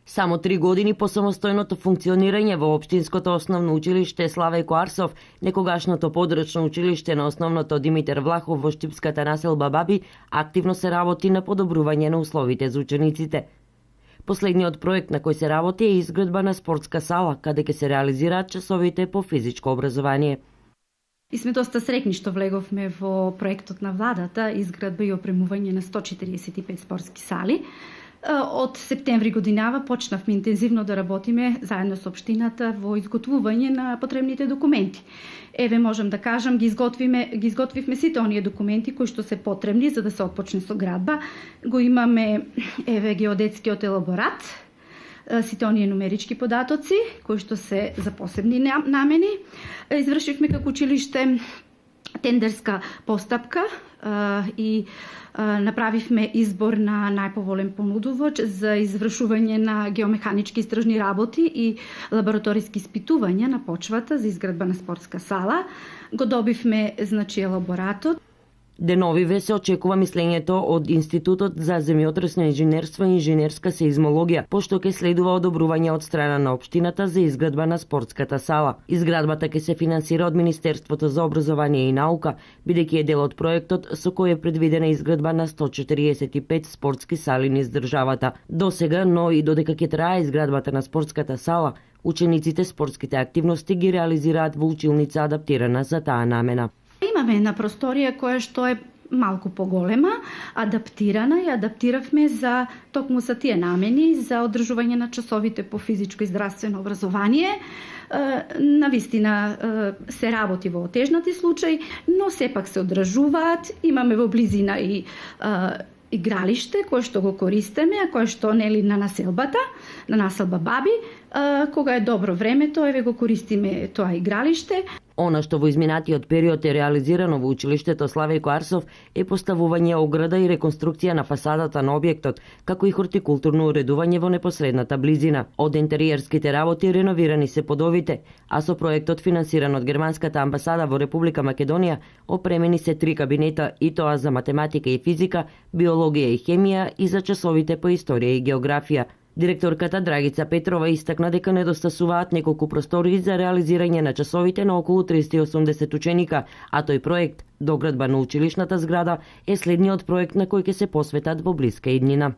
Само 3 години по самостојното функционирање во Општинското основно училиште Славејко Арсов, некогашното подрачно училиште на основното Димитар Влахов во штипската населба Баби, активно се работи на подобрување на условите за учениците. Последниот проект на кој се работи е изградба на спортска сала, каде ќе се реализираат часовите по физичко образование. И сме доста среќни што влеговме во проектот на владата, изградба и опремување на 145 спортски сали. Од септември годинава почнавме интензивно да работиме заедно со општината во изготвување на потребните документи. Еве можам да кажам, ги изготвивме сите оние документи кои што се потребни за да се отпочне со градба. Го имаме геодетскиот елаборат, сите оние нумерички податоци кои што се за посебни намени. Извршивме како училиште тендерска постапка и направивме избор на најповолен понудувач за извршување на геомеханички истражни работи и лабораториски испитувања на почвата за изградба на спортска сала. Го добивме, елаборатот. Деновиве се очекува мислењето од Институтот за земјотресно инженерство и инженерска сеизмологија, пошто ќе следува одобрување од страна на општината за изградба на спортската сала. Изградбата ќе се финансира од Министерството за образование и наука, бидејќи е дел од проектот со кој е предвидена изградба на 145 спортски сали низ државата. Досега, но и додека ќе трае изградбата на спортската сала, учениците спортските активности ги реализираат во училница адаптирана за таа намена. Имаме една просторија која што е малку поголема, адаптирана и адаптиравме за токму за тие намени за одржување на часовите по физичко и здравствено образование. Навистина се работи во отежнати случаи, но сепак се одржуваат. Имаме во близина и игралиште кое што го користиме, а кое што нели на населбата, на населба Баби, кога е добро времето, еве го користиме тоа игралиште. Она што во изминатиот период е реализирано во училиштето Славејко Арсов е поставување ограда и реконструкција на фасадата на објектот, како и хортикултурно уредување во непосредната близина. Од интериерските работи реновирани се подовите, а со проектот финансиран од Германската амбасада во Република Македонија опремени се 3 кабинета, и тоа за математика и физика, биологија и хемија и за часовите по историја и географија. Директорката Драгица Петрова истакна дека недостасуваат неколку простории за реализирање на часовите на околу 380 ученика, а тој проект, доградба на училишната зграда, е следниот проект на кој ќе се посветат во блиска иднина.